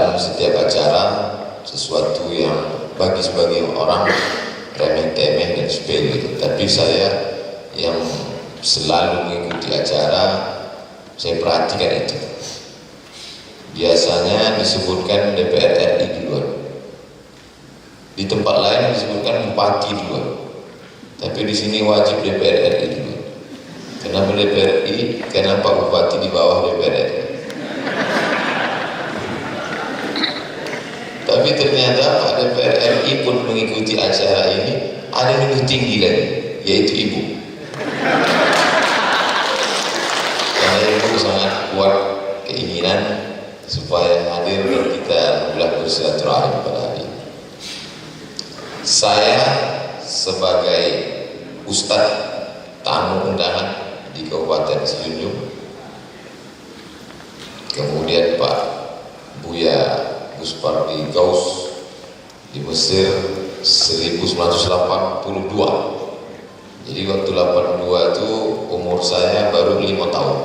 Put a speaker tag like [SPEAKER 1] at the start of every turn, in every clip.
[SPEAKER 1] dalam setiap acara sesuatu yang bagi sebagian orang remeh-temeh dan sepele, tapi saya yang selalu mengikuti acara, saya perhatikan itu. Biasanya disebutkan DPR RI duluan, di tempat lain disebutkan bupati duluan, tapi di sini wajib DPR RI duluan. Kenapa DPR RI? Kenapa bupati di bawah DPR RI? Tapi ternyata Pak DPR RI pun mengikuti acara ini, ada yang lebih tinggi lagi, yaitu ibu. Karena ibu sangat kuat keinginan supaya hadir dan kita alhamdulillah bersilaturahim pada hari ini. Saya sebagai ustadz tamu undangan di Kabupaten Sejunjung, kemudian Pak Buya Gus Pardi Gaus di Mesir 1982. Jadi waktu 82 itu umur saya baru 5 tahun.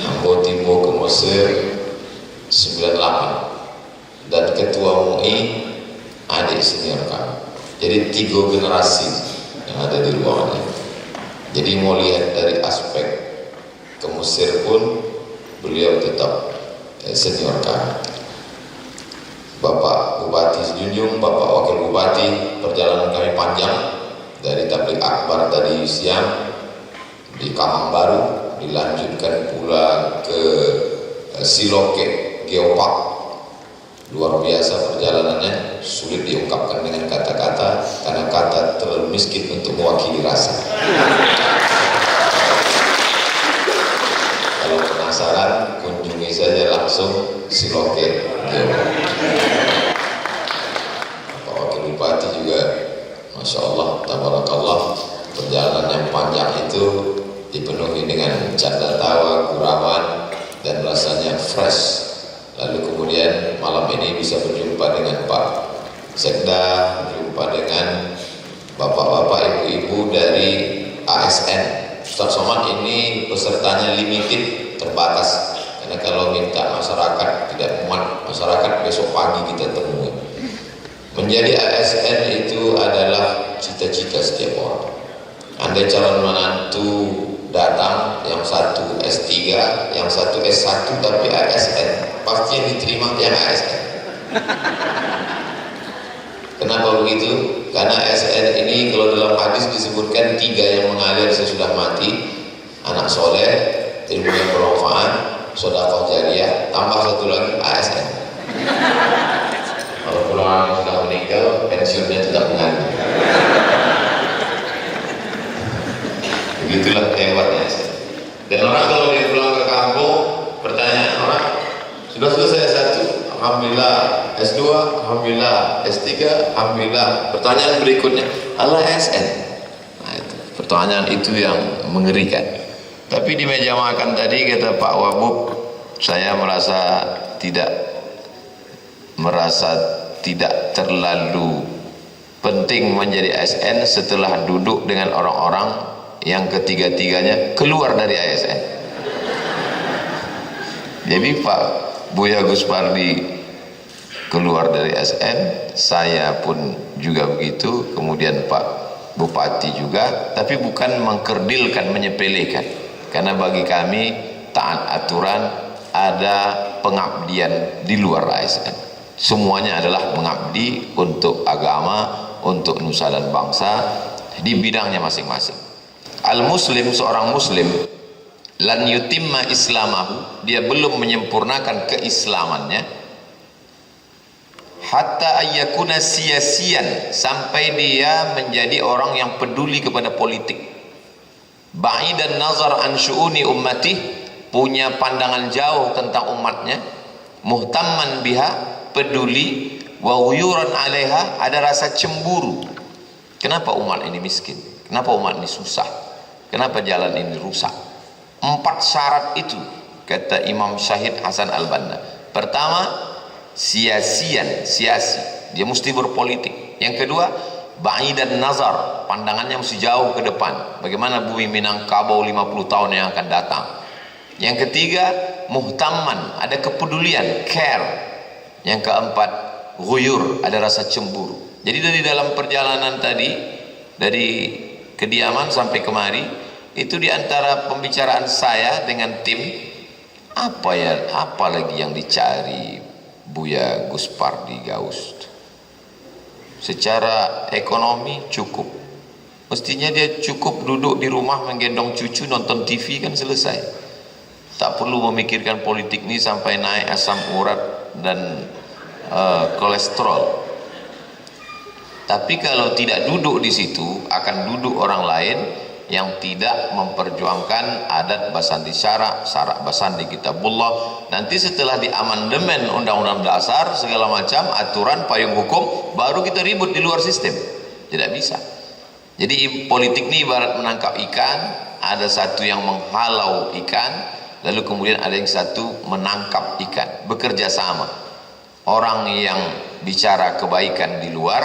[SPEAKER 1] Hambo Timbo ke Mesir 98, dan ketua MUI adik senior kami. Jadi 3 generasi yang ada di ruangan ini. Jadi mau lihat dari aspek ke Mesir pun beliau tetap senior kami. Bapak Bupati Sejunjung, Bapak Wakil Bupati, perjalanan kami panjang dari Tablik Akbar tadi siang di Kamang Baru, dilanjutkan pula ke Siloke Geopark. Luar biasa perjalanannya, sulit diungkapkan dengan kata-kata karena kata terlalu miskin untuk mewakili rasa. Kalau penasaran, kunjungi saja langsung Siloke Geopark. Pak Wakil Bupati juga Masya Allah, tabarakallah, perjalanan yang panjang itu dipenuhi dengan canda tawa, gurauan, dan rasanya fresh. Lalu kemudian malam ini bisa berjumpa dengan Pak Sekda, berjumpa dengan bapak-bapak, ibu-ibu dari ASN. Ustaz Somad ini pesertanya limited, terbatas, karena kalau minta masyarakat tidak muat, masyarakat besok pagi kita temui. Menjadi ASN itu adalah cita-cita setiap orang. Andai calon menantu datang, yang satu S3, yang satu S1 tapi ASN, pasti yang diterima yang ASN. Kenapa begitu? Karena ASN ini kalau dalam hadis disebutkan 3 yang mengalir sesudah mati: anak soleh, ilmu yang bermanfaat, sedekah jariyah, tambah satu lagi ASN. Kalau pulang sudah meninggal, pensiunnya tidak mengalir. Begitulah hebatnya. Dan orang kalau dia pulang ke kampung, pertanyaan orang, sudah selesai S1, alhamdulillah, S2, alhamdulillah, S3, alhamdulillah. Pertanyaan berikutnya, Allah ASN. Nah, itu pertanyaan itu yang mengerikan. Tapi di meja makan tadi kata Pak Wabub, saya merasa tidak terlalu penting menjadi ASN setelah duduk dengan orang-orang yang ketiga-tiganya keluar dari ASN. Jadi Pak Buya Gus Pardi keluar dari ASN, saya pun juga begitu, kemudian Pak Bupati juga, tapi bukan mengkerdilkan, menyepelekan, karena bagi kami taat aturan, ada pengabdian di luar ASN. Semuanya adalah mengabdi untuk agama, untuk nusa dan bangsa di bidangnya masing-masing. Al-Muslim, seorang Muslim, lan yutimma islamahu, dia belum menyempurnakan keislamannya, hatta ayyakuna siyasian, sampai dia menjadi orang yang peduli kepada politik, ba'idan nazar an syu'uni ummati, punya pandangan jauh tentang umatnya, muhtamman biha, peduli, wa ghuyuran 'alaiha, ada rasa cemburu. Kenapa umat ini miskin? Kenapa umat ini susah? Kenapa jalan ini rusak? 4 syarat itu kata Imam Syahid Hasan Al-Banna. Pertama, siasi, dia mesti berpolitik. Yang kedua, ba'idan nazar, pandangannya mesti jauh ke depan, bagaimana bumi Minangkabau 50 tahun yang akan datang. Yang ketiga, muhtamman, ada kepedulian, care. Yang keempat, ghuyur, ada rasa cemburu. Jadi dari dalam perjalanan tadi, dari kediaman sampai kemari, itu diantara pembicaraan saya dengan tim, apa lagi yang dicari Buya Gus Pardi Gaus? Secara ekonomi cukup, mestinya dia cukup duduk di rumah menggendong cucu nonton TV kan selesai, tak perlu memikirkan politik ini sampai naik asam urat dan kolesterol. Tapi kalau tidak duduk di situ, akan duduk orang lain yang tidak memperjuangkan adat basandi syarak basandi kitabullah. Nanti setelah diamandemen undang-undang dasar segala macam aturan payung hukum, baru kita ribut di luar sistem. Tidak bisa. Jadi politik ini ibarat menangkap ikan, ada satu yang menghalau ikan, lalu kemudian ada yang satu menangkap ikan, bekerja sama. Orang yang bicara kebaikan di luar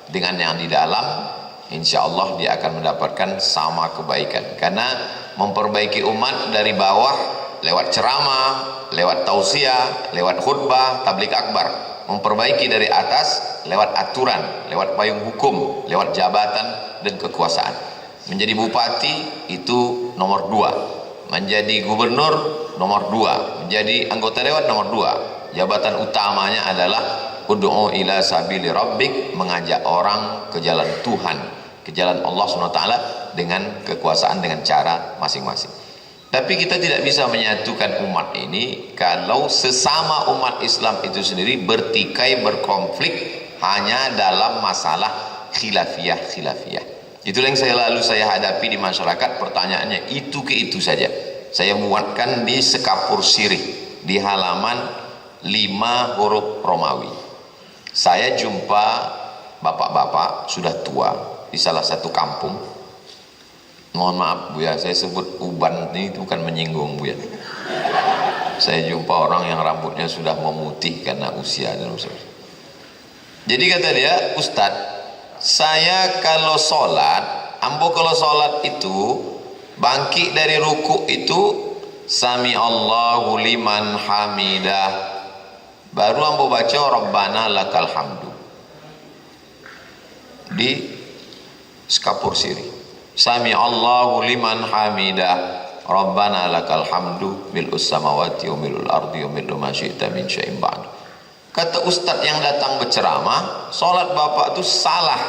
[SPEAKER 1] dengan yang di dalam, insya Allah dia akan mendapatkan sama kebaikan. Karena memperbaiki umat dari bawah lewat ceramah, lewat tausiah, lewat khutbah, tablik akbar. Memperbaiki dari atas lewat aturan, lewat payung hukum, lewat jabatan dan kekuasaan. Menjadi bupati itu nomor 2, menjadi gubernur nomor 2, menjadi anggota dewan nomor 2. Jabatan utamanya adalah ud'u ila sabili rabbik, mengajak orang ke jalan Tuhan, ke jalan Allah SWT dengan kekuasaan, dengan cara masing-masing. Tapi kita tidak bisa menyatukan umat ini kalau sesama umat Islam itu sendiri bertikai, berkonflik hanya dalam masalah khilafiyah. Itulah yang saya hadapi di masyarakat. Pertanyaannya itu ke itu saja. Saya muatkan di sekapur sirih di halaman 5 huruf Romawi. Saya jumpa bapak-bapak sudah tua di salah satu kampung. Mohon maaf Bu ya, saya sebut uban ini bukan menyinggung Bu ya. Saya jumpa orang yang rambutnya sudah memutih karena usia dan usia. Jadi kata dia, Ustadz, saya kalau sholat, kalau sholat itu bangkit dari ruku itu Sami Allahu liman hamidah, baru ambo baca Rabbana lakal hamdu di sekapur siri. Sami Allahu liman hamidah Rabbana lakal hamdu mil'us samawati wa mil'ul ardi wa mil'u ma syi'ta min syai'in ba'd. Kata ustadz yang datang berceramah, sholat bapak itu salah.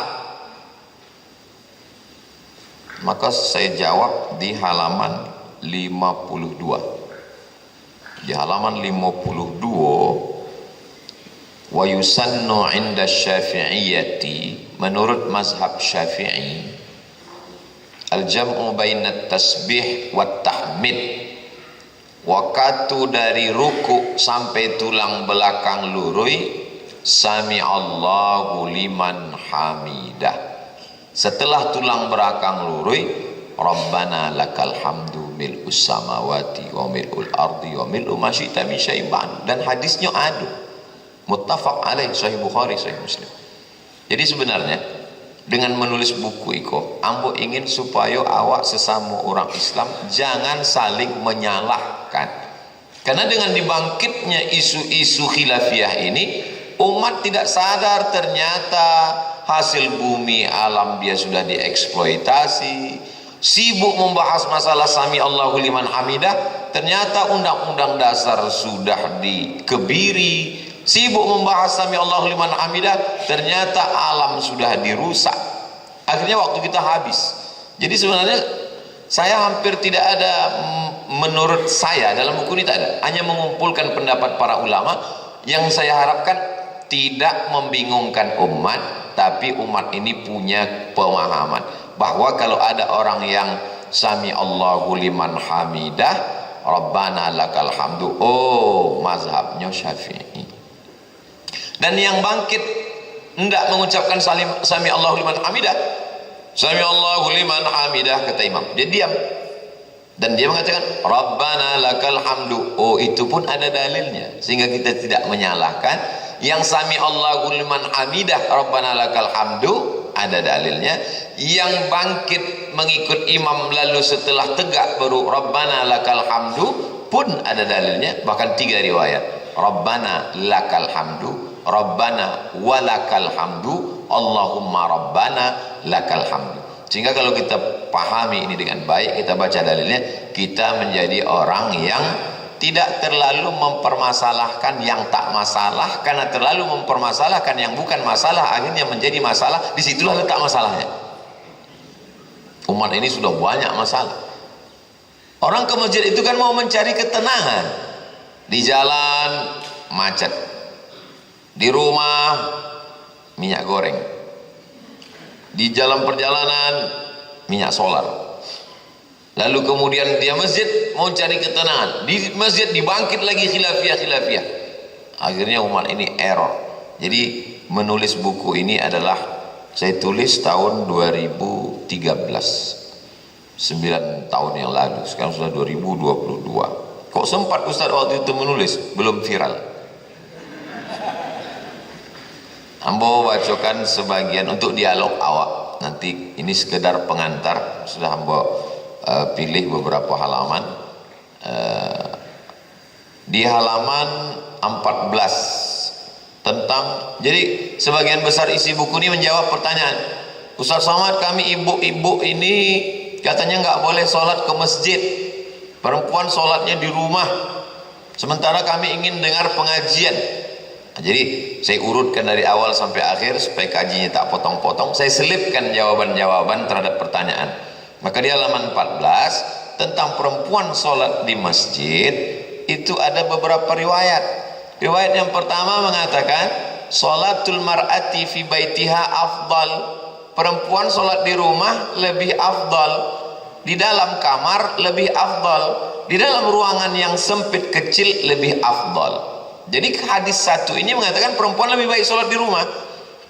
[SPEAKER 1] Maka saya jawab di halaman 52. Di halaman 52, wa yusannu 'inda syafi'iyyati, menurut mazhab Syafi'i, al-jam'u bainat tasbih wa tahmid, waktu dari ruku sampai tulang belakang lurui Sami Allahu liman hamidah. Setelah tulang belakang lurui Rabbana lakal hamdu mil'us samawati wa mil'ul ardi wa mil'u ma syi'ta min syai'in ba'd. Dan hadisnya ada, muttafaq alaih, sahih Bukhari, sahih Muslim. Jadi sebenarnya dengan menulis buku Iko, ambo ingin supaya awak sesama orang Islam jangan saling menyalahkan. Karena dengan dibangkitnya isu-isu khilafiyah ini, umat tidak sadar ternyata hasil bumi alam dia sudah dieksploitasi. Sibuk membahas masalah Sami Allahu liman hamidah, ternyata undang-undang dasar sudah dikebiri. Sibuk membahas Sami Allahu liman hamidah, ternyata alam sudah dirusak. Akhirnya waktu kita habis. Jadi sebenarnya saya hampir tidak ada, menurut saya dalam buku ini tak ada, hanya mengumpulkan pendapat para ulama yang saya harapkan tidak membingungkan umat, tapi umat ini punya pemahaman bahwa kalau ada orang yang Sami Allahu liman hamidah Rabbana lakal hamdu, oh mazhabnya Syafi'i. Dan yang bangkit hendak mengucapkan Sami Allahu liman hamidah, Sami Allahu liman hamidah, kata imam, dia diam dan dia mengatakan Rabbana lakal hamdu, oh itu pun ada dalilnya, sehingga kita tidak menyalahkan. Yang Sami Allahu liman hamidah Rabbana lakal hamdu ada dalilnya. Yang bangkit mengikut imam lalu setelah tegak baru Rabbana lakal hamdu, pun ada dalilnya, bahkan 3 riwayat. Rabbana lakal hamdu, Rabbana walakal hamdu, Allahumma Rabbana lakal hamdu. Sehingga kalau kita pahami ini dengan baik, kita baca dalilnya, kita menjadi orang yang tidak terlalu mempermasalahkan yang tak masalah, karena terlalu mempermasalahkan yang bukan masalah akhirnya menjadi masalah. Disitulah letak masalahnya. Umat ini sudah banyak masalah. Orang ke masjid itu kan mau mencari ketenangan. Di jalan macet, di rumah minyak goreng, di jalan perjalanan minyak solar. Lalu kemudian dia masjid mau cari ketenangan, di masjid dibangkit lagi khilafiyah. Akhirnya umat ini error. Jadi menulis buku ini adalah saya tulis tahun 2013, 9 tahun yang lalu. Sekarang sudah 2022. Kok sempat Ustaz waktu itu menulis? Belum viral. Ambo bacakan sebagian untuk dialog awak. Nanti ini sekedar pengantar. Sudah ambo pilih beberapa halaman. Di halaman 14 tentang, jadi sebagian besar isi buku ini menjawab pertanyaan Ustaz Somad, kami ibu-ibu ini katanya nggak boleh sholat ke masjid, perempuan sholatnya di rumah, sementara kami ingin dengar pengajian. Nah, jadi saya urutkan dari awal sampai akhir supaya kajinya tak potong-potong. Saya selipkan jawaban-jawaban terhadap pertanyaan. Maka di halaman 14 tentang perempuan sholat di masjid itu ada beberapa riwayat. Riwayat yang pertama mengatakan sholatul mar'ati fi baitiha afdal, perempuan sholat di rumah lebih afdal, di dalam kamar lebih afdal, di dalam ruangan yang sempit kecil lebih afdal. Jadi hadis satu ini mengatakan perempuan lebih baik sholat di rumah.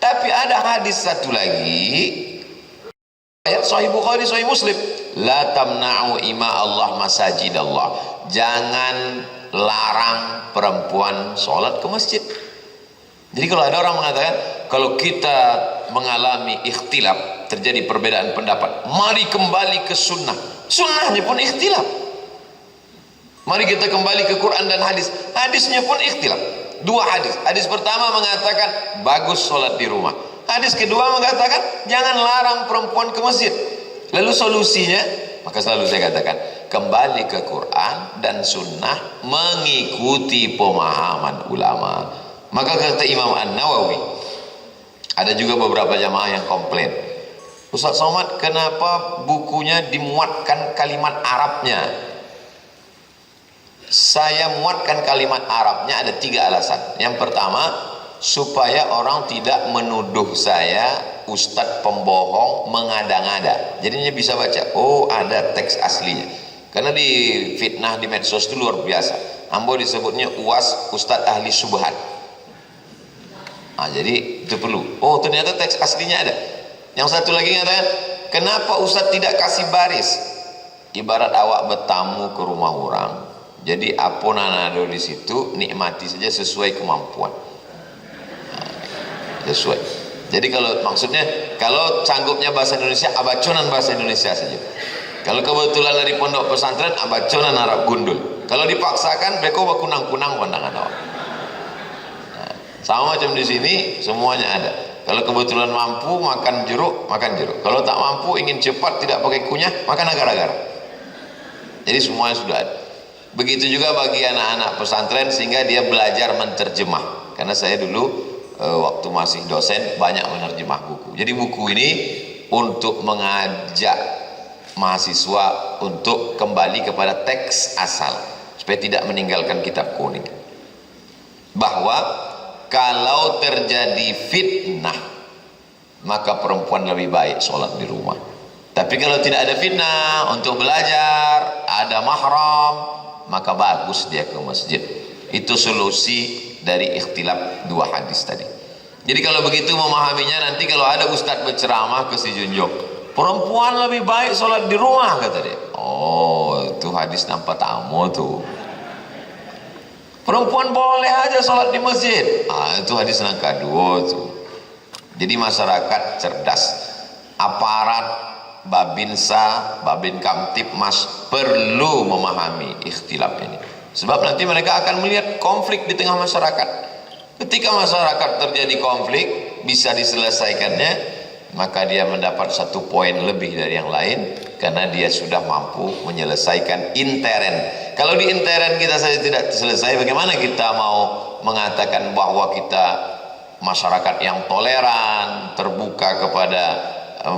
[SPEAKER 1] Tapi ada hadis satu lagi, ayat Sahih Bukhari, Sahih Muslim, la tamna'u ima Allah masajid Allah, jangan larang perempuan sholat ke masjid. Jadi kalau ada orang mengatakan kalau kita mengalami ikhtilaf, terjadi perbedaan pendapat, mari kembali ke sunnah. Sunnahnya pun ikhtilaf. Mari kita kembali ke Quran dan hadis. Hadisnya pun ikhtilaf. 2 hadis. Hadis pertama mengatakan bagus sholat di rumah. Hadis kedua mengatakan jangan larang perempuan ke masjid. Lalu solusinya, maka selalu saya katakan kembali ke Quran dan sunnah, mengikuti pemahaman ulama. Maka kata Imam An-Nawawi, ada juga beberapa jamaah yang komplain, Ustaz Somad, kenapa bukunya dimuatkan kalimat Arabnya? Saya muatkan kalimat Arabnya ada 3 alasan. Yang pertama, supaya orang tidak menuduh saya ustadz pembohong, mengada-ngada. Jadinya bisa baca, oh ada teks aslinya. Karena di fitnah di medsos itu luar biasa. Ambo disebutnya UAS ustadz ahli subhat. Nah, jadi itu perlu. Oh ternyata teks aslinya ada. Yang satu lagi mengatakan, kenapa ustadz tidak kasih baris? Ibarat awak bertamu ke rumah orang. Jadi apa nanado di situ, nikmati saja sesuai kemampuan. Nah, sesuai. Jadi kalau maksudnya, kalau sanggupnya bahasa Indonesia, abaconan bahasa Indonesia saja. Kalau kebetulan dari pondok pesantren, abaconan Arab gundul. Kalau dipaksakan, beko bakunang-kunang pandangan awak. Nah, sama macam di sini, semuanya ada. Kalau kebetulan mampu makan jeruk, makan jeruk. Kalau tak mampu, ingin cepat, tidak pakai kunyah, makan agar-agar. Jadi semuanya sudah ada. Begitu juga bagi anak-anak pesantren, sehingga dia belajar menerjemah. Karena saya dulu waktu masih dosen banyak menerjemah buku. Jadi buku ini untuk mengajak mahasiswa untuk kembali kepada teks asal, supaya tidak meninggalkan kitab kuning. Bahwa kalau terjadi fitnah, maka perempuan lebih baik sholat di rumah. Tapi kalau tidak ada fitnah, untuk belajar ada mahram, maka bagus dia ke masjid. Itu solusi dari ikhtilaf 2 hadis tadi. Jadi kalau begitu memahaminya, nanti kalau ada ustadz berceramah ke si Junjung, perempuan lebih baik sholat di rumah, kata dia. Oh itu hadis nampak tamu tuh. Perempuan boleh aja sholat di masjid. Itu hadis nangka 2 tuh. Jadi masyarakat cerdas. Aparat Babinsa, Babin Kamtipmas perlu memahami ikhtilaf ini. Sebab nanti mereka akan melihat konflik di tengah masyarakat. Ketika masyarakat terjadi konflik, bisa diselesaikannya, maka dia mendapat 1 poin lebih dari yang lain, karena dia sudah mampu menyelesaikan intern. Kalau di intern kita saja tidak selesai, bagaimana kita mau mengatakan bahwa kita masyarakat yang toleran, terbuka kepada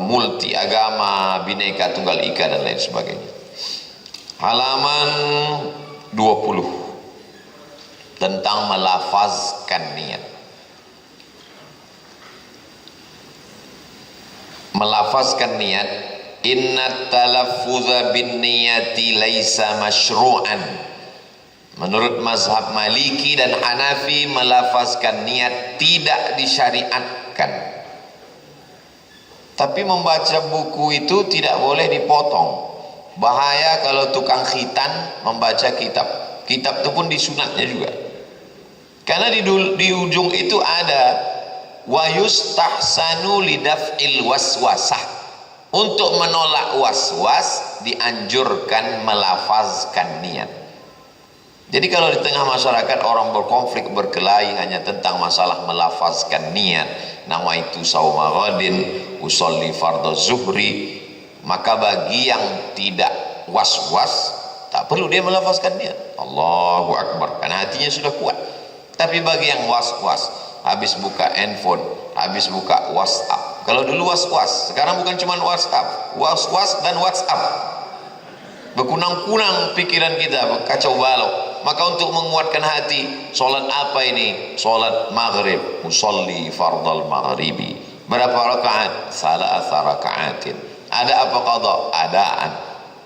[SPEAKER 1] multi agama, bineka tunggal ika dan lain sebagainya. Halaman 20 tentang melafazkan niat. Melafazkan niat, inna talaffuza bin niyati laisa masyru'an. Menurut mazhab Maliki dan Hanafi, melafazkan niat tidak disyariatkan. Tapi membaca buku itu tidak boleh dipotong. Bahaya kalau tukang khitan membaca kitab. Kitab itu pun disunatnya juga. Karena di ujung itu ada wa yustahsanu lidaf'il waswasah. Untuk menolak waswas dianjurkan melafazkan niat. Jadi kalau di tengah masyarakat orang berkonflik berkelahi hanya tentang masalah melafazkan niat, nawaitu sauma ghadin usolli fardhu zuhri, maka bagi yang tidak was-was tak perlu dia melafazkan niat Allahu Akbar, karena hatinya sudah kuat. Tapi bagi yang was-was, habis buka handphone, habis buka WhatsApp. Kalau dulu was-was, sekarang bukan cuma WhatsApp, was-was dan WhatsApp. Berkunang-kunang pikiran kita, kacau balau. Maka untuk menguatkan hati, solat apa ini? Solat maghrib, usolli fardal maghribi. Berapa rakaat? Salasa rakaatin. Ada apa qadha? Adaan.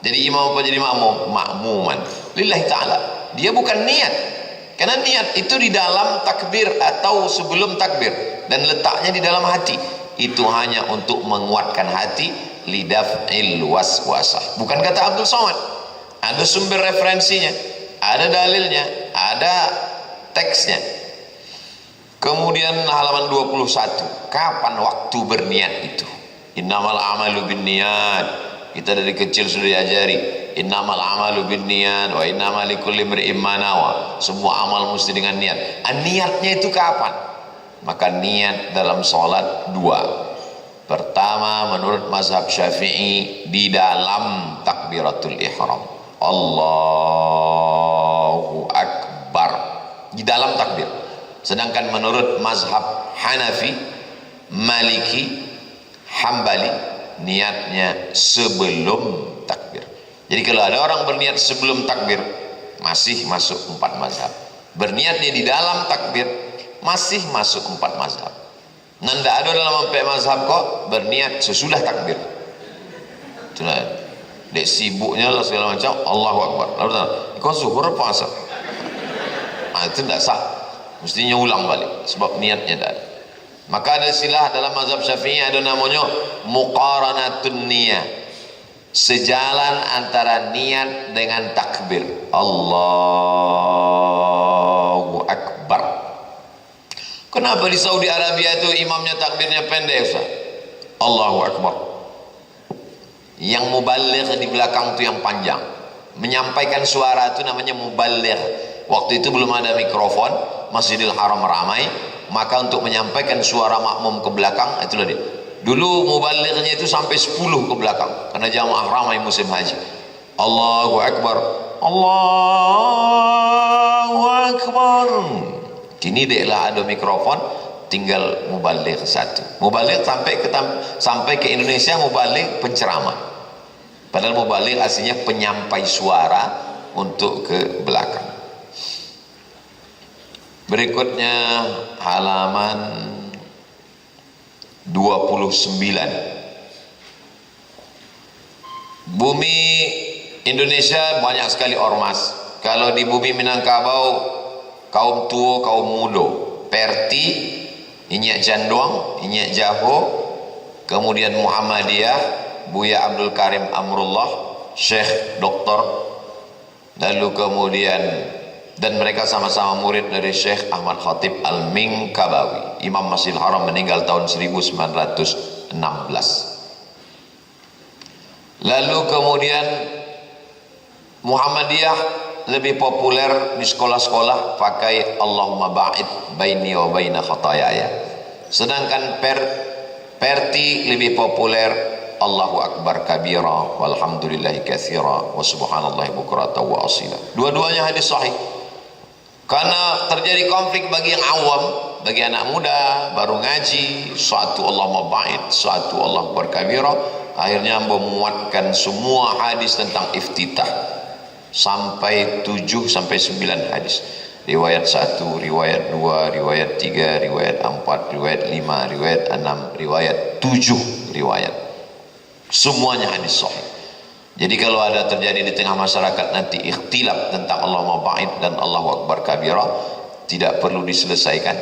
[SPEAKER 1] Jadi imam apa jadi makmum? Makmuman. Lillahi ta'ala. Dia bukan niat. Karena niat itu di dalam takbir atau sebelum takbir. Dan letaknya di dalam hati. Itu hanya untuk menguatkan hati. Lidaf'il waswasah. Bukan kata Abdul Somad. Ada sumber referensinya, ada dalilnya, ada teksnya. Kemudian halaman 21, kapan waktu berniat itu? Innamal amalu binniyat. Kita dari kecil sudah diajari innamal amalu binniyat wa innamal likulli imri'in ma nawa. Semua amal mesti dengan niat. Niatnya itu kapan? Maka niat dalam salat 2. Pertama, menurut mazhab Syafi'i, di dalam takbiratul ihram. Allahu Akbar, di dalam takbir. Sedangkan menurut mazhab Hanafi, Maliki, Hambali, niatnya sebelum takbir. Jadi kalau ada orang berniat sebelum takbir, masih masuk 4 mazhab. Berniatnya di dalam takbir, masih masuk 4 mazhab. Nanda ada dalam 4 mazhab kok berniat sesudah takbir. Itulah dek sibuknya lah segala macam, Allahu Akbar. Lalu kau zuhur apa asar? Itu tidak sah. Mestinya ulang balik sebab niatnya tidak ada. Maka ada istilah dalam mazhab Syafi'i ada namanya muqaranatun niyah. Sejalan antara niat dengan takbir. Allahu Akbar. Kenapa di Saudi Arabia itu imamnya takbirnya pendek, Ustaz? Allahu Akbar. Yang mubaligh di belakang itu yang panjang. Menyampaikan suara itu namanya mubaligh. Waktu itu belum ada mikrofon, Masjidil Haram ramai, maka untuk menyampaikan suara makmum ke belakang, itulah dia. Dulu mubalighnya itu sampai 10 ke belakang, karena jamaah ramai musim haji. Allahu Akbar. Allahu Akbar. Kini deklah ada mikrofon, tinggal mubaligh 1. Mubaligh sampai ke Indonesia, mubaligh penceramah. Padahal mubaligh aslinya penyampai suara untuk ke belakang. Berikutnya halaman 29. Bumi Indonesia banyak sekali ormas. Kalau di bumi Minangkabau, kaum tua, kaum muda, Perti, Inyak Janduang, Inyak Jaho, kemudian Muhammadiyah, Buya Abdul Karim Amrullah, Syekh Doktor, lalu kemudian dan mereka sama-sama murid dari Syekh Ahmad Khatib Al-Minkabawi. Imam Masjidil Haram meninggal tahun 1916. Lalu kemudian Muhammadiyah lebih populer di sekolah-sekolah pakai Allahumma ba'id baini wa baina khataayaya. Sedangkan Perti lebih populer Allahu akbar kabira walhamdulillahi katsira wa subhanallahi bukratan wa asila. Dua-duanya hadis sahih. Karena terjadi konflik bagi yang awam, bagi anak muda baru ngaji, satu Allahumma ba'id, satu Allahu akbar kabira, akhirnya memuatkan semua hadis tentang iftitah sampai 7 sampai 9 hadis. Riwayat 1, riwayat 2, riwayat 3, riwayat 4, riwayat 5, riwayat 6, riwayat 7 riwayat. Semuanya hadis sahih. Jadi kalau ada terjadi di tengah masyarakat nanti ikhtilaf tentang Allahumma ba'id dan Allahu akbar kabira, tidak perlu diselesaikan,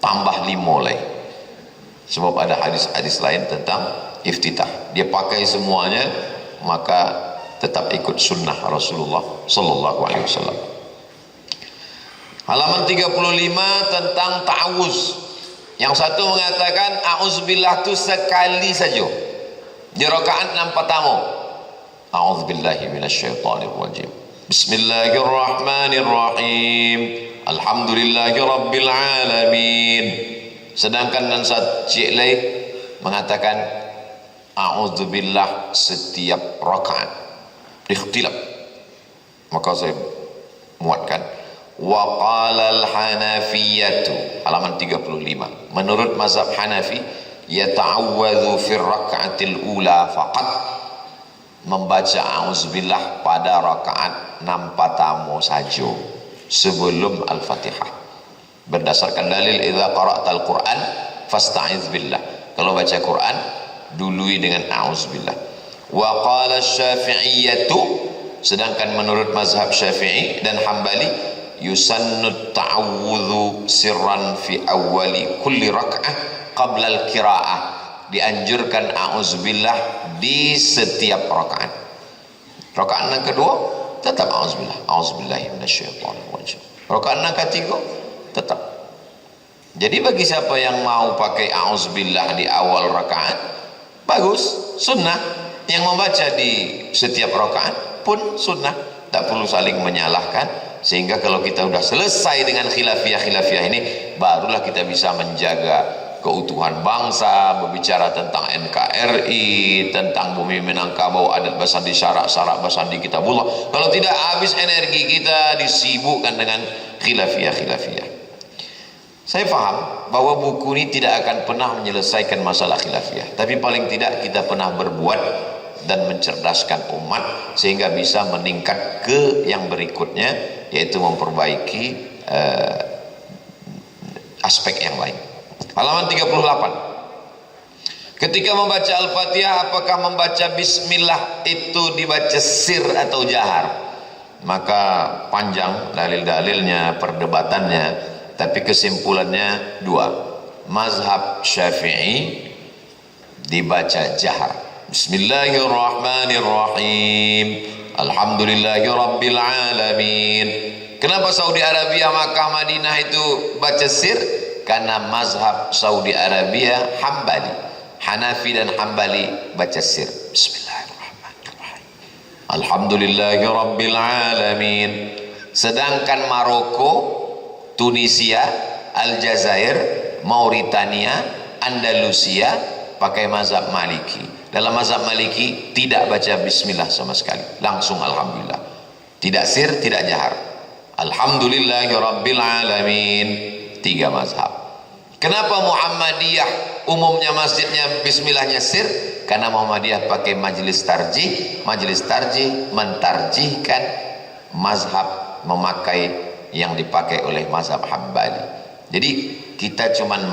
[SPEAKER 1] tambah 5 lagi. Sebab ada hadis-hadis lain tentang iftitah. Dia pakai semuanya, maka tetap ikut sunnah Rasulullah sallallahu alaihi wasallam. Halaman 35 tentang ta'awuz. Yang satu mengatakan a'udzubillah itu sekali saja di rakaat 6 pertama. A'udzubillahi minasyaitonir rajim. Bismillahirrahmanirrahim. Alhamdulillahi rabbil alamin. Sedangkan yang satu cik lain mengatakan a'udzubillah setiap rakaat. Ikhtilaf. Maka saya muatkan wa qala al-hanafiyatu, halaman 35. Menurut mazhab Hanafi, yata'awwadhu fi raka'atil ula faqat, membaca auzubillah pada rakaat 6 pertama saja sebelum al-Fatihah. Berdasarkan dalil idza qara'tal Qur'an fasta'iz billah. Kalau baca Quran dului dengan auzubillah. Wa qala asy-Syafi'iyyatu, sedangkan menurut mazhab Syafi'i dan Hambali, yusannu ta'awudhu sirran fi awali kulli rak'ah qabla al-qira'ah, dianjurkan a'udzubillah di setiap rakaat. Rakaat yang kedua tetap a'udzubillah, a'udzubillahi minasyaitonir rajim. Rakaat yang ketiga tetap. Jadi bagi siapa yang mau pakai a'udzubillah di awal rakaat, bagus, sunnah. Yang membaca di setiap rakaat pun sunnah, tak perlu saling menyalahkan. Sehingga kalau kita sudah selesai dengan khilafiyah ini, barulah kita bisa menjaga keutuhan bangsa, berbicara tentang NKRI, tentang bumi Minangkabau, adat Basandi, syarak-syarak Basandi kitabullah. Kalau tidak, habis energi kita disibukkan dengan khilafiyah. Saya paham bahwa buku ini tidak akan pernah menyelesaikan masalah khilafiyah, tapi paling tidak kita pernah berbuat dan mencerdaskan umat sehingga bisa meningkat ke yang berikutnya, yaitu memperbaiki aspek yang lain. Halaman 38. Ketika membaca Al-Fatihah, apakah membaca bismillah itu dibaca sir atau jahar? Maka panjang dalil-dalilnya, perdebatannya, tapi kesimpulannya dua. Mazhab Syafi'i dibaca jahar. Bismillahirrahmanirrahim. Alhamdulillahi rabbil alamin. Kenapa Saudi Arabia, Makkah, Madinah itu baca sir? Karena mazhab Saudi Arabia Hambali, Hanafi dan Hambali baca sir. Bismillahirrahmanirrahim. Alhamdulillahi rabbil alamin. Sedangkan Maroko, Tunisia, Aljazair, Mauritania, Andalusia pakai mazhab Maliki. Dalam mazhab Maliki tidak baca bismillah sama sekali, langsung alhamdulillah. Tidak sir, tidak jahar. Alhamdulillahi rabbil alamin. 3 mazhab. Kenapa Muhammadiyah umumnya masjidnya bismillahnya sir? Karena Muhammadiyah pakai majelis tarjih. Majelis tarjih mentarjihkan mazhab memakai yang dipakai oleh mazhab Hambali. Jadi kita cuman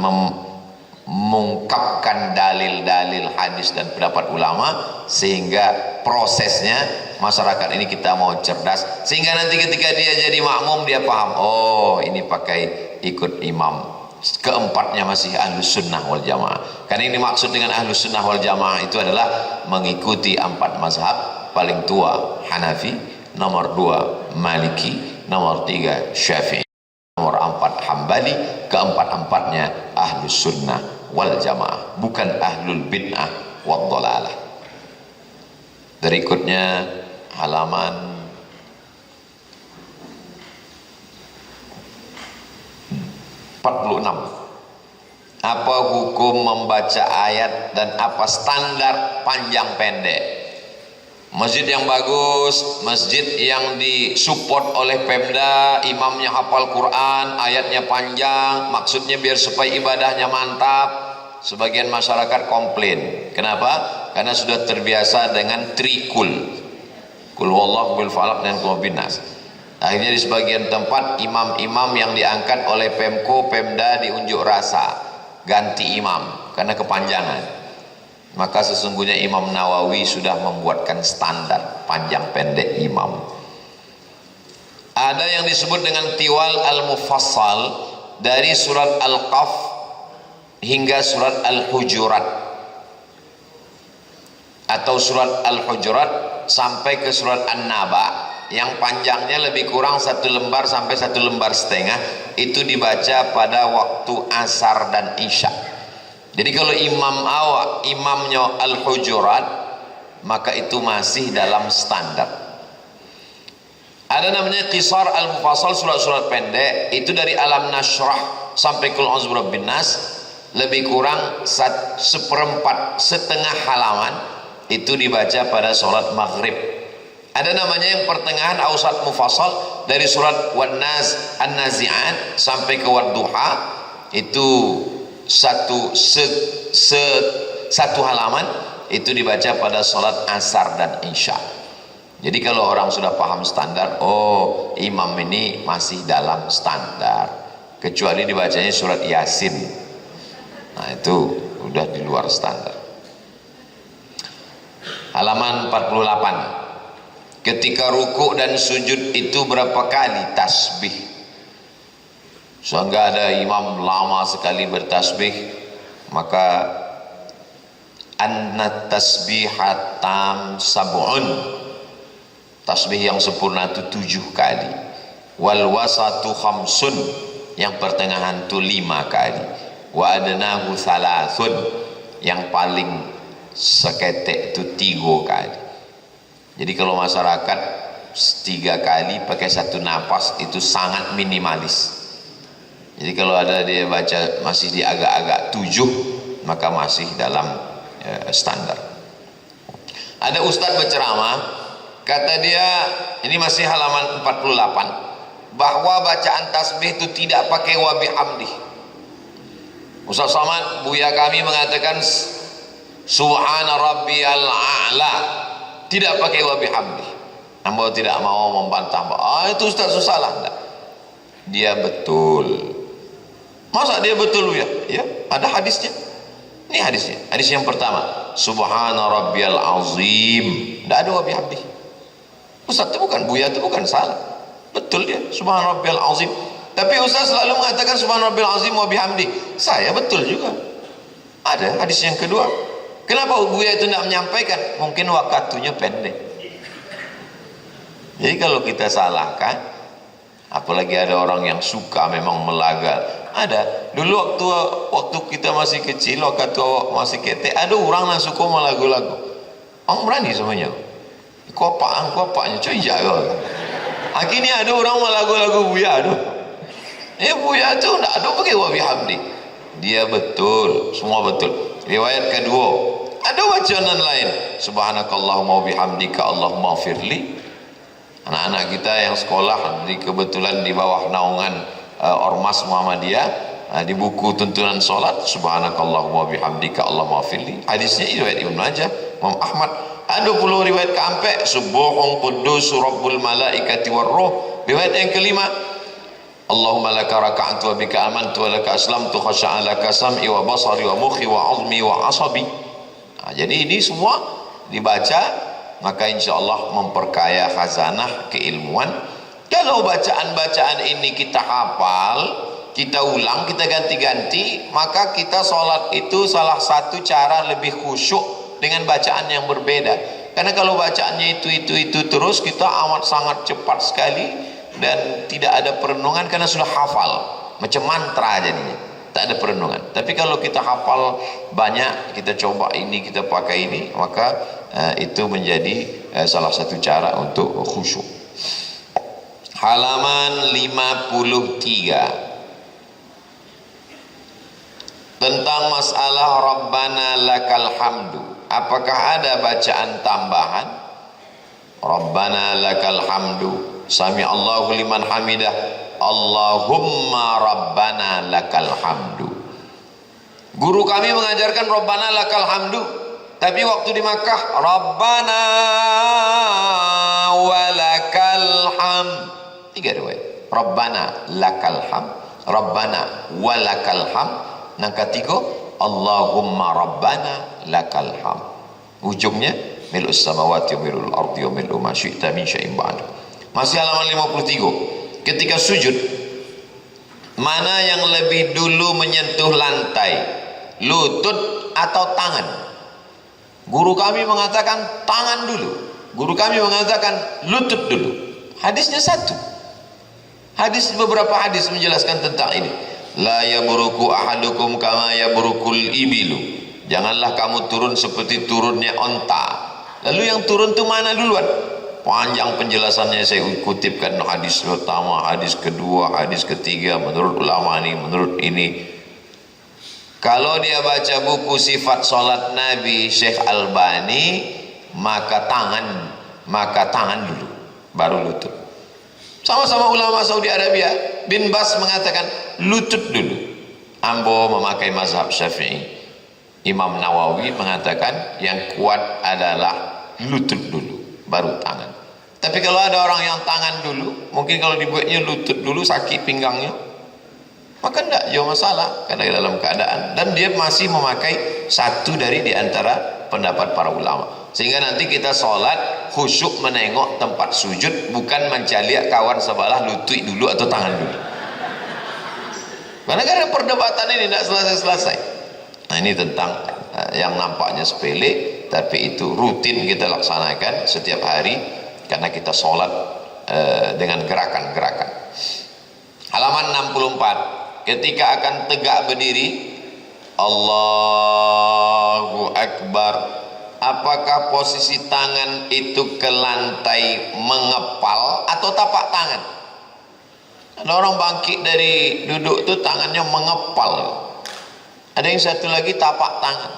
[SPEAKER 1] mengungkapkan dalil-dalil hadis dan pendapat ulama, sehingga prosesnya masyarakat ini kita mau cerdas, sehingga nanti ketika dia jadi makmum dia paham, oh ini pakai ikut imam. Keempatnya masih ahlus sunnah wal jamaah. Karena ini maksud dengan ahlus sunnah wal jamaah itu adalah mengikuti 4 mazhab. Paling tua Hanafi, nomor 2 Maliki, nomor 3 Syafi'i, nomor 4 Hambali. Keempat-empatnya ahlus sunnah wal jamaah, bukan ahlul bid'ah wad dhalalah. Berikutnya halaman 46. Apa hukum membaca ayat dan apa standar panjang pendek? Masjid yang bagus, masjid yang disupport oleh Pemda, imamnya hafal Quran, ayatnya panjang, maksudnya biar supaya ibadahnya mantap. Sebagian masyarakat komplain. Kenapa? Karena sudah terbiasa dengan trikul. Kul huwallahu bil falaq dan kul bin nas. Akhirnya di sebagian tempat imam-imam yang diangkat oleh Pemko, Pemda diunjuk rasa ganti imam karena kepanjangan. Maka sesungguhnya Imam Nawawi sudah membuatkan standar panjang pendek imam. Ada yang disebut dengan tiwal al-mufassal dari surat Al-Qaf hingga surat Al-Hujurat, atau surat Al-Hujurat sampai ke surat An-Naba, yang panjangnya lebih kurang 1 lembar sampai 1 lembar setengah. Itu dibaca pada waktu asar dan isya. Jadi kalau imamnya Al-Hujurat, maka itu masih dalam standar. Ada namanya qisar al-mufassal, surat-surat pendek, itu dari Alam Nashrah sampai Qul a'udzu birabbin nas, lebih kurang 1/4, setengah halaman, itu dibaca pada sholat maghrib. Ada namanya yang pertengahan ausat mufassal dari surat Wan-Nas An-Nazi'at sampai ke Wad-Duha, itu satu halaman, itu dibaca pada sholat asar dan isya. Jadi kalau orang sudah paham standar, oh imam ini masih dalam standar, kecuali dibacanya surat Yasin, nah itu udah di luar standar. Halaman 48. Ketika ruku dan sujud itu berapa kali tasbih? Sehingga ada imam lama sekali bertasbih, maka anna tasbihatam sab'un, tasbih yang sempurna itu 7 kali, wal wasatu khamsun, yang pertengahan itu 5 kali, wa adnahu thalathun, yang paling seketek itu 3 kali. Jadi kalau masyarakat 3 kali pakai 1 nafas itu sangat minimalis. Jadi kalau ada dia baca masih di agak-agak 7, maka masih dalam standar. Ada ustadz berceramah, kata dia, ini masih halaman 48, bahwa bacaan tasbih itu tidak pakai wa bihamdi. Ustaz Somad, buya kami mengatakan subhana rabbiyal a'la, tidak pakai wa bihamdi. Amba tidak mau membantah, itu ustaz salah. Enggak. Dia betul. Masa dia betul ya? Ya, ada hadisnya. Ini hadisnya. Hadis yang pertama, subhana rabbiyal azim. Tidak ada wa bihamdi. Ustaz itu bukan, buya itu bukan salah. Betul dia, subhana rabbiyal azim. Tapi ustaz selalu mengatakan subhana rabbiyal azim wa bihamdi. Saya betul juga. Ada hadis yang kedua. Kenapa buya itu tidak menyampaikan? Mungkin waktunya pendek. Jadi kalau kita salahkan, apalagi ada orang yang suka memang melagal. Ada dulu waktu kita masih kecil, waktu masih ketek, ada orang yang suka melagu-lagu. Orang berani semuanya. Kopaknya cuy jago. Akhirnya ada orang melagu-lagu buya, aduh. Buya itu tidak ada pakai wa bihamdi. Dia betul, semua betul. Riwayat kedua, ada bacaan lain, subhanakallahumma wa bihamdika allahumma firli. Anak-anak kita yang sekolah kebetulan di bawah naungan Ormas Muhammadiyah, di buku tuntunan sholat, subhanakallahumma bihamdika allahumma firli. Hadisnya riwayat Ibnu Majah, Imam Ahmad. Ada puluh riwayat keempat, subuhun quddus rabbul malaikati warruh. Riwayat yang kelima, Allahumma laka raka'tu wa bika amantu wa laka aslamtu khasha'a laka sam'i wa basari wa mukhi wa azmi wa asabi. Jadi ini semua dibaca, maka insyaallah memperkaya khazanah keilmuan. Kalau bacaan-bacaan ini kita hafal, kita ulang, kita ganti-ganti, maka kita sholat itu salah satu cara lebih khusyuk dengan bacaan yang berbeda. Karena kalau bacaannya itu terus, kita amat sangat cepat sekali dan tidak ada perenungan karena sudah hafal, macam mantra jadinya, tak ada perenungan. Tapi kalau kita hafal banyak, kita coba ini, kita pakai ini, maka itu menjadi salah satu cara untuk khusyuk. Halaman 53. tentang masalah Rabbana lakal hamdu. Apakah ada bacaan tambahan? Rabbana lakal hamdu, sami Allahu liman hamidah, Allahumma Rabbana lakal hamdu. Guru kami mengajarkan Rabbana lakal hamdu, tapi waktu di Makkah Rabbana walakal hamd. 3 riwayat. Rabbana lakal hamd, Rabbana walakal hamd. Yang ketiga Allahumma Rabbana lakal hamd. Ujungnya mil'us samawati wa mil'ul ardi wa mil'u ma syi'ta min syai'in ba'd. Masih halaman 53. Ketika sujud, mana yang lebih dulu menyentuh lantai, lutut atau tangan? Guru kami mengatakan tangan dulu, guru kami mengatakan lutut dulu. Hadisnya satu. Beberapa hadis menjelaskan tentang ini. La yabruku ahadukum kama yabrukul ibilu. Janganlah kamu turun seperti turunnya onta. Lalu yang turun itu mana duluan? Panjang penjelasannya, saya kutipkan hadis pertama, hadis kedua, hadis ketiga, menurut ulama ini, menurut ini. Kalau dia baca buku sifat sholat Nabi Syekh Albani, maka tangan dulu, baru lutut. Sama-sama ulama Saudi Arabia. Bin Bas mengatakan lutut dulu. Ambo memakai mazhab Syafi'i. Imam Nawawi mengatakan yang kuat adalah lutut dulu, baru tangan. Tapi kalau ada orang yang tangan dulu, mungkin kalau dibuatnya lutut dulu sakit pinggangnya, maka tidak jauh masalah karena dalam keadaan, dan dia masih memakai satu dari diantara pendapat para ulama. Sehingga nanti kita sholat khusyuk menengok tempat sujud, bukan mencaliak kawan sebelah lutut dulu atau tangan dulu. Karena perdebatan ini tidak selesai-selesai. Nah, ini tentang yang nampaknya sepele, tapi itu rutin kita laksanakan setiap hari karena kita sholat dengan gerakan-gerakan. Halaman 64. Ketika akan tegak berdiri, Allahu Akbar, apakah posisi tangan itu ke lantai mengepal atau tapak tangan? Ada orang bangkit dari duduk itu tangannya mengepal. Ada yang satu lagi tapak tangan.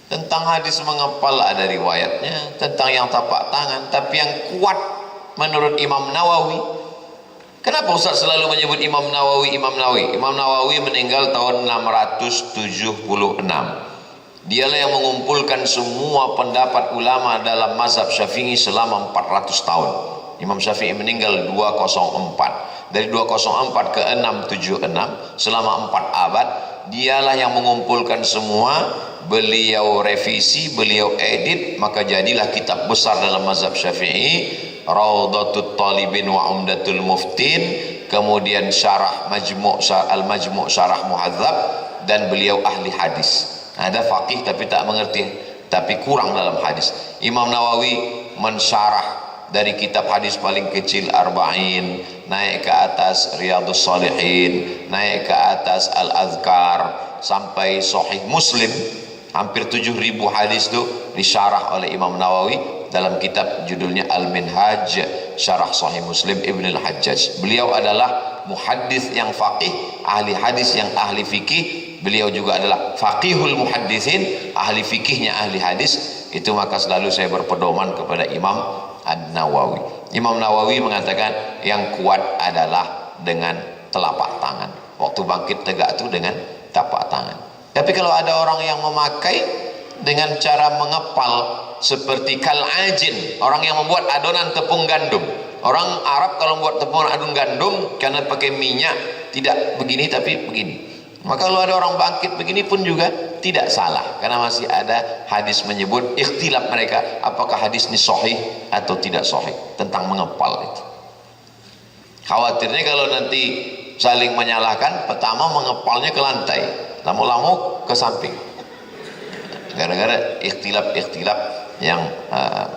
[SPEAKER 1] Tentang hadis mengepal ada riwayatnya, tentang yang tapak tangan. Tapi yang kuat menurut Imam Nawawi. Kenapa Ustaz selalu menyebut Imam Nawawi? Imam Nawawi meninggal tahun 676. Dialah yang mengumpulkan semua pendapat ulama dalam mazhab Syafi'i selama 400 tahun. Imam Syafi'i meninggal 204. Dari 204 ke 676 selama 4 abad. Dialah yang mengumpulkan semua. Beliau revisi, beliau edit, maka jadilah kitab besar dalam mazhab Syafi'i, Raudhatut Talibin wa Umdatul Muftin, kemudian syarah Al-Majmu' syarah Muhadzab, dan beliau ahli hadis. Ada faqih tapi tak mengerti, tapi kurang dalam hadis. Imam Nawawi mensyarah dari kitab hadis paling kecil Arba'in, naik ke atas Riyadhus Shalihin, naik ke atas Al-Azkar, sampai Sahih Muslim. Hampir 7.000 hadis itu disyarah oleh Imam Nawawi dalam kitab judulnya Al-Minhaj, syarah Sahih Muslim Ibn Al-Hajjaj. Beliau adalah muhaddis yang faqih, ahli hadis yang ahli fikih. Beliau juga adalah faqihul muhaddisin, ahli fikihnya ahli hadis. Itu maka selalu saya berpedoman kepada Imam An-Nawawi. Imam Nawawi mengatakan yang kuat adalah dengan telapak tangan. Waktu bangkit tegak itu dengan tapak tangan. Tapi kalau ada orang yang memakai dengan cara mengepal seperti kal'ajin, orang yang membuat adonan tepung gandum. Orang Arab kalau membuat tepung adonan gandum karena pakai minyak, tidak begini tapi begini. Maka kalau ada orang bangkit begini pun juga tidak salah, karena masih ada hadis menyebut ikhtilaf mereka apakah hadis ini sahih atau tidak sahih tentang mengepal itu. Khawatirnya kalau nanti saling menyalahkan, pertama mengepalnya ke lantai, lama-lama ke samping, gara-gara ikhtilaf yang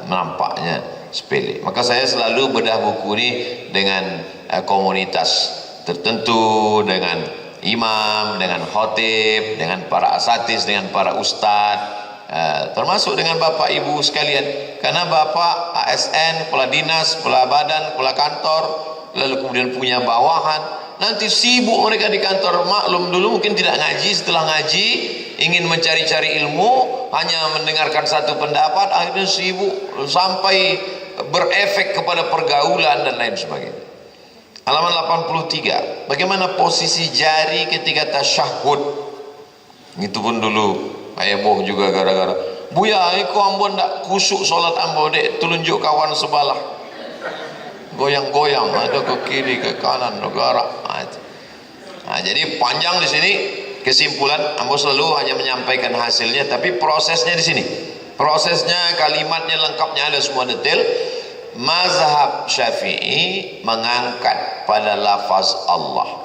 [SPEAKER 1] nampaknya sepele. Maka saya selalu bedah buku ini dengan komunitas tertentu, dengan imam, dengan khotib, dengan para asatis, dengan para ustadz, termasuk dengan bapak ibu sekalian. Karena bapak ASN, kepala dinas, kepala badan, kepala kantor, lalu kemudian punya bawahan, nanti sibuk mereka di kantor. Maklum dulu mungkin tidak ngaji, setelah ngaji ingin mencari-cari ilmu, hanya mendengarkan satu pendapat, akhirnya sibuk sampai berefek kepada pergaulan dan lain sebagainya. Halaman 83, bagaimana posisi jari ketika tasyahud? Itu pun dulu heboh juga gara-gara, Buya, aku ambon tak kusuk solat ambo dek, telunjuk kawan sebelah, goyang-goyang, ada ke kiri ke kanan negara. Nah, jadi panjang di sini. Kesimpulan, ambo selalu hanya menyampaikan hasilnya, tapi prosesnya di sini. Prosesnya, kalimatnya, lengkapnya ada semua detail. Mazhab Syafi'i mengangkat pada lafaz Allah.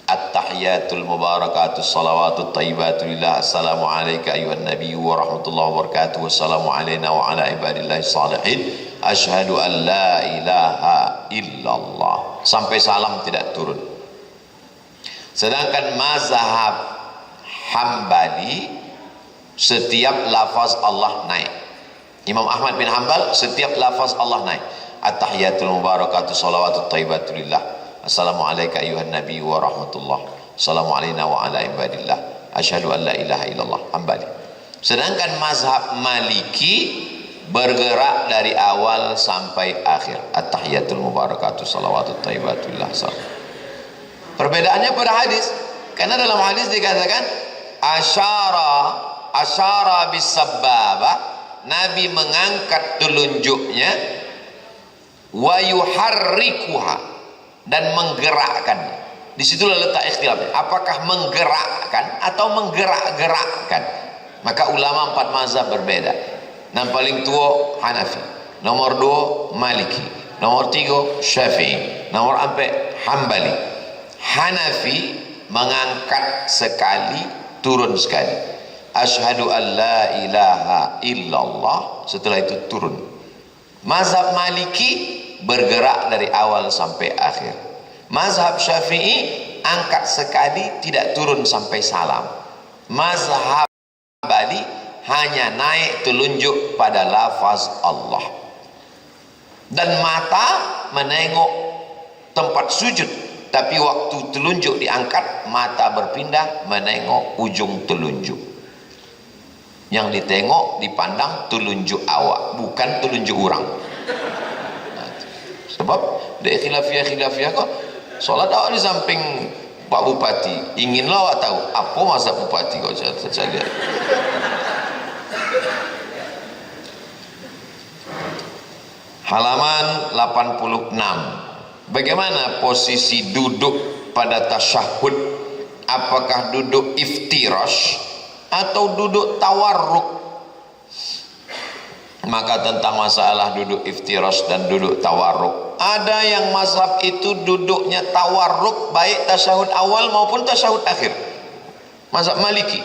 [SPEAKER 1] At-tahiyatul mubarakatus salawatut tayyibatu lillah. Assalamu alayka ayuhan nabiyyu wa rahmatullahi wa barakatuh. Wassalamu alayna wa ala ibadillahi salihin. Asyhadu an la ilaha illallah. Sampai salam tidak turun. Sedangkan mazhab Hambali setiap lafaz Allah naik. Imam Ahmad bin Hanbal setiap lafaz Allah naik. At-tahiyatul mubarakatuh salawatut tayyibatu lillah. Assalamu alayka ayuhan nabi wa rahmatullah. Assalamu alayna wa ala ibadillah. Asyhadu an la ilaha illallah. Hambali. Sedangkan mazhab Maliki bergerak dari awal sampai akhir. At-tahiyatul mubarakatuh salawatut tayyibatu lillah. Perbedaannya pada hadis, karena dalam hadis dikatakan asyara bisababa, Nabi mengangkat telunjuknya, wa yuharrikuha, dan menggerakkan. Disitulah letak ikhtilafnya, apakah menggerakkan atau menggerak-gerakkan. Maka ulama 4 mazhab berbeda. Yang paling tua Hanafi, nomor 2 Maliki, nomor 3 Syafi'i, nomor 4 Hambali. Hanafi mengangkat sekali, turun sekali. Asyhadu an la ilaha illallah, setelah itu turun. Mazhab Maliki bergerak dari awal sampai akhir. Mazhab Syafi'i angkat sekali, tidak turun sampai salam. Mazhab Hambali hanya naik telunjuk pada lafaz Allah. Dan mata menengok tempat sujud, tapi waktu telunjuk diangkat, mata berpindah menengok ujung telunjuk. Yang ditengok, dipandang telunjuk awak, bukan telunjuk orang. Nah, sebab dari khilafiyah kok solat awak di samping Pak Bupati, inginlah awak tahu apa masa Bupati kau saja. Halaman 86. Bagaimana posisi duduk pada tasyahud? Apakah duduk iftirash atau duduk tawarruk? Maka tentang masalah duduk iftirash dan duduk tawarruk, ada yang mazhab itu duduknya tawarruk baik tasyahud awal maupun tasyahud akhir. Mazhab Maliki.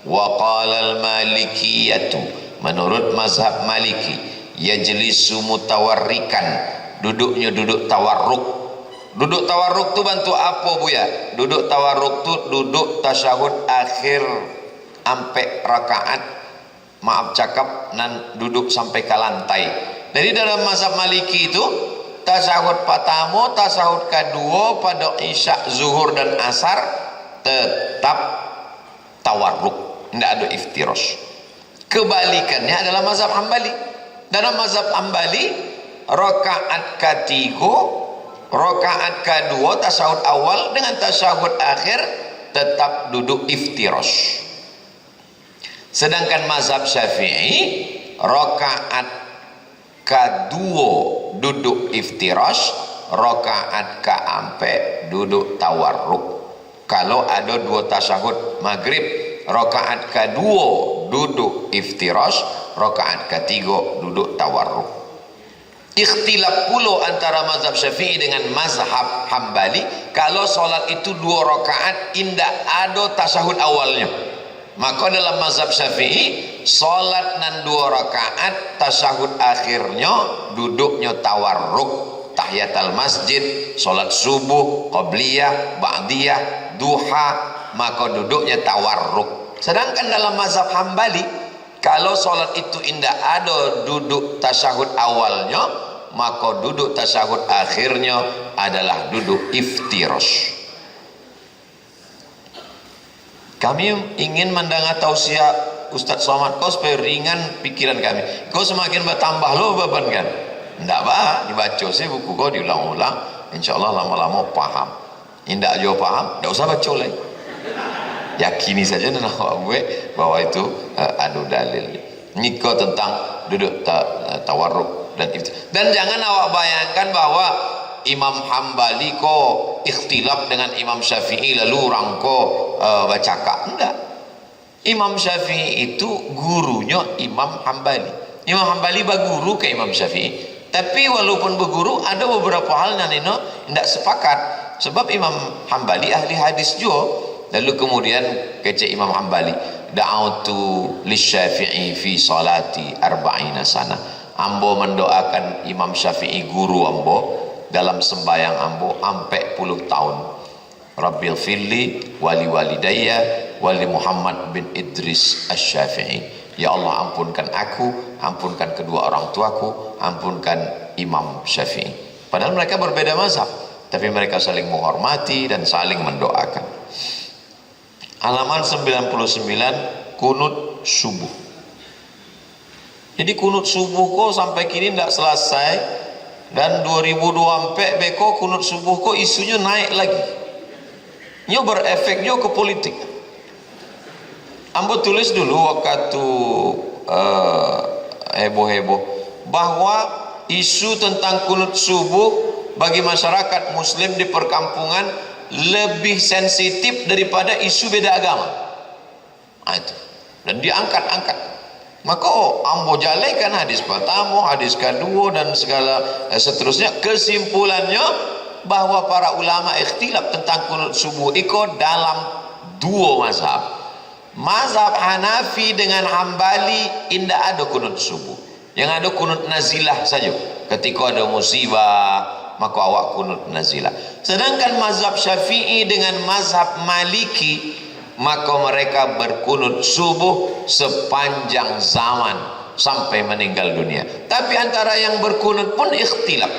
[SPEAKER 1] Wa qala al-malikiyatu, menurut mazhab Maliki, yajlisu mutawarrikan, duduknya duduk tawarruk. Duduk tawarruk tu bantu apa Buya? Duduk tawarruk tu duduk tasyahud akhir sampai rakaat, maaf cakap, dan duduk sampai ke lantai. Jadi dalam mazhab Maliki itu tasyahud pertama, tasyahud kedua pada isya, zuhur dan asar tetap tawarruk, tidak ada iftirash. Kebalikannya adalah mazhab Hambali. Dalam mazhab Hambali, rakaat ketiga, rakaat kedua, tasyahud awal dengan tasyahud akhir tetap duduk iftirash. Sedangkan mazhab Syafi'i, rakaat kedua duduk iftirash, rakaat keempat duduk tawarruk. Kalau ada 2 tasyahud maghrib, rakaat kedua duduk iftirash, rakaat ketiga duduk tawarruk. Ikhtilaf pula antara mazhab Syafi'i dengan mazhab Hambali, kalau solat itu 2 rakaat indah ada tasyahud awalnya. Maka dalam mazhab Syafi'i, solat nan 2 rakaat, tasyahud akhirnya duduknya tawarruk, tahiyatul masjid, solat subuh, qabliyah, ba'diyah, duha, maka duduknya tawarruk. Sedangkan dalam mazhab Hambali, kalau solat itu indah ada duduk tasyahud awalnya,
[SPEAKER 2] maka duduk tasyahud akhirnya adalah duduk iftirash. Kami ingin mendengar tausiah Ustaz Somad kau supaya ringan pikiran kami. Kau semakin bertambah lo beban kan? Tidak apa, dibaca sih buku kau diulang-ulang, insya Allah lama-lama paham. Tidak jauh paham, tidak usah baca lagi. Yakini saja dan awak gue bahwa itu adu dalil. Ini kau tentang duduk tawarruk dan itu. Dan jangan awak bayangkan bahwa Imam Hambali ko ikhtilaf dengan Imam Syafi'i lalu orang ko bacaka. Enggak. Imam Syafi'i itu gurunya Imam Hambali. Imam Hambali berguru ke Imam Syafi'i. Tapi walaupun berguru ada beberapa hal yang tidak sepakat. Sebab Imam Hambali ahli hadis juga. Lalu kemudian kecek Imam Hambali, da'autu lisyafi'i fi salati arba'ina sana. Ambo mendoakan Imam Syafi'i guru ambo dalam sembahyang ambo ampe 10 tahun. Rabbil firli wali walidayya wali Muhammad bin Idris Asy-Syafi'i. Ya Allah, ampunkan aku, ampunkan kedua orang tuaku, ampunkan Imam Syafi'i. Padahal mereka berbeda mazhab, tapi mereka saling menghormati dan saling mendoakan. Halaman 99, kunut subuh. Jadi kunut subuh kok sampai kini tidak selesai, dan 2024 beko kunut subuh kok isunya naik lagi. Ini berefeknya ke politik. Ambo tulis dulu waktu heboh-heboh bahwa isu tentang kunut subuh bagi masyarakat muslim di perkampungan lebih sensitif daripada isu beda agama. Itu. Dan diangkat-angkat. Maka ambo jalekan hadis pertama, hadis kedua dan segala seterusnya. Kesimpulannya bahwa para ulama ikhtilaf tentang kunut subuh ikut dalam dua mazhab. Mazhab Hanafi dengan Hambali tidak ada kunut subuh. Yang ada kunut nazilah saja. Ketika ada musibah maka awak kunut nazilah. Sedangkan mazhab Syafi'i dengan mazhab Maliki maka mereka berkunut subuh sepanjang zaman sampai meninggal dunia. Tapi antara yang berkunut pun ikhtilaf.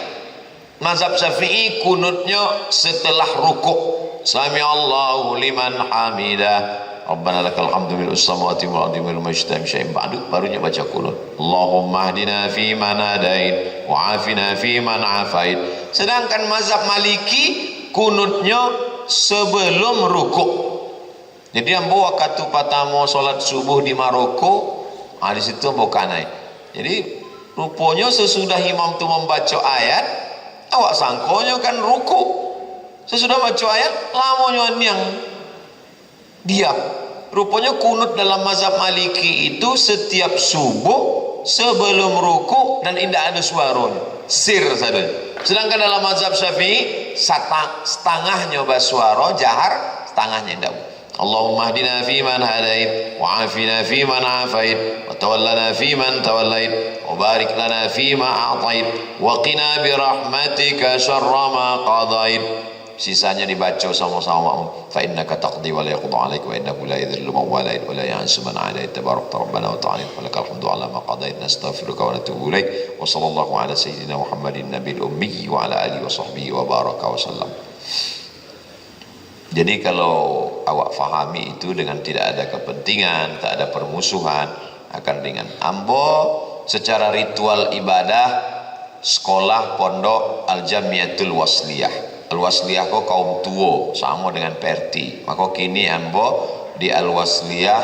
[SPEAKER 2] Mazhab Syafi'i kunutnya setelah rukuk. Sami Allahu liman hamidah. Rabbana lakal hamdu mil samawati wal ardi wal majtami syai'in ba'du, barunya baca kunut. Allahumma hdina fi man hadait wa afina fi man afait. Sedangkan mazhab Maliki kunutnya sebelum rukuk. Jadi ambo waktu pertama salat subuh di Maroko, di situ ambo kanai. Jadi rupanya sesudah imam tu membaca ayat, awak sangkonya kan rukuk. Sesudah baca ayat, lamanya yang diam. Rupanya kunut dalam mazhab Maliki itu setiap subuh sebelum rukuk dan tidak ada suaranya, sir saja. Sedangkan dalam mazhab Syafi'i setengahnya bersuara jahar, setengahnya tidak. Allahumma hdina fi man hadait wa afina fi man afait wa tawallana fi man tawallait wa barik lana fi ma a'tait wa qina bi rahmatika syarra ma qadait. Sisanya dibaca sama-sama. Fa innaka taqdi wa la yuqda 'alaika wa innahu la yadhillu man walait wa la ya'izzu man 'adait tabarakta rabbana wa ta'ala wa lakal hamdu 'ala ma qadait nastaghfiruka wa natubu ilaik wa sallallahu ala sayyidina Muhammadin nabiyil ummi wa ala alihi wa sahbihi wa baraka wa sallam. Jadi kalau awak fahami itu dengan tidak ada kepentingan, tak ada permusuhan, akan ringan. Ambo secara ritual ibadah sekolah pondok Al-Jamiatul Wasliyah. Al-Wasliyah kok kaum tua sama dengan Perti. Maka kini ambo di Al-Wasliyah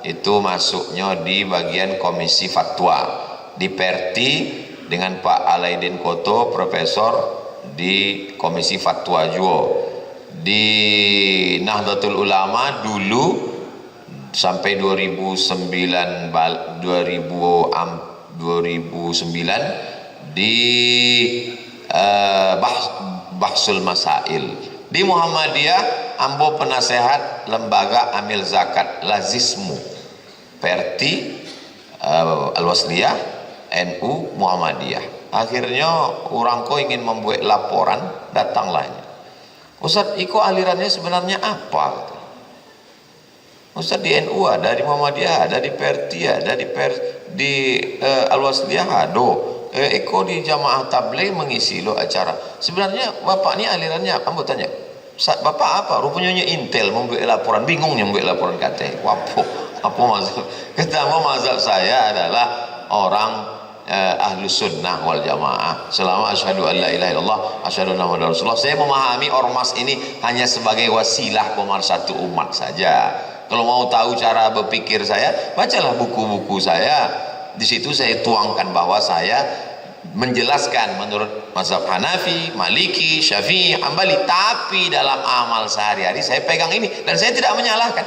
[SPEAKER 2] itu masuknya di bagian komisi fatwa. Di Perti dengan Pak Alaidin Koto profesor di komisi fatwa juga. Di Nahdlatul Ulama dulu sampai 2009 di Bahsul Masail. Di Muhammadiyah ambo penasehat lembaga amil zakat Lazismu. Perti Al-Wasliyah NU Muhammadiyah. Akhirnya orang ko ingin membuat laporan, datanglah. Ustaz, iko alirannya sebenarnya apa? Ustaz, di NU ada, di Muhammadiyah ada, di Perti ada, di Al-Wasliyah ada. Eko di jamaah tabligh mengisi lo acara. Sebenarnya bapak ni alirannya apa? Ambo tanya, bapak apa? Rupanya intel membuat laporan, bingungnya membuat laporan kata. Wapo, apa mazhab? Kata mazhab saya adalah orang ahlus sunnah wal jamaah. Selama asyhadu an la ilaha illallah, asyhadu anna muhammadar rasulullah. Saya memahami ormas ini hanya sebagai wasilah pemersatu umat saja. Kalau mau tahu cara berpikir saya, bacalah buku-buku saya. Di situ saya tuangkan bahwa saya menjelaskan menurut mazhab Hanafi, Maliki, Syafi'i, Hambali, tapi dalam amal sehari-hari saya pegang ini dan saya tidak menyalahkan.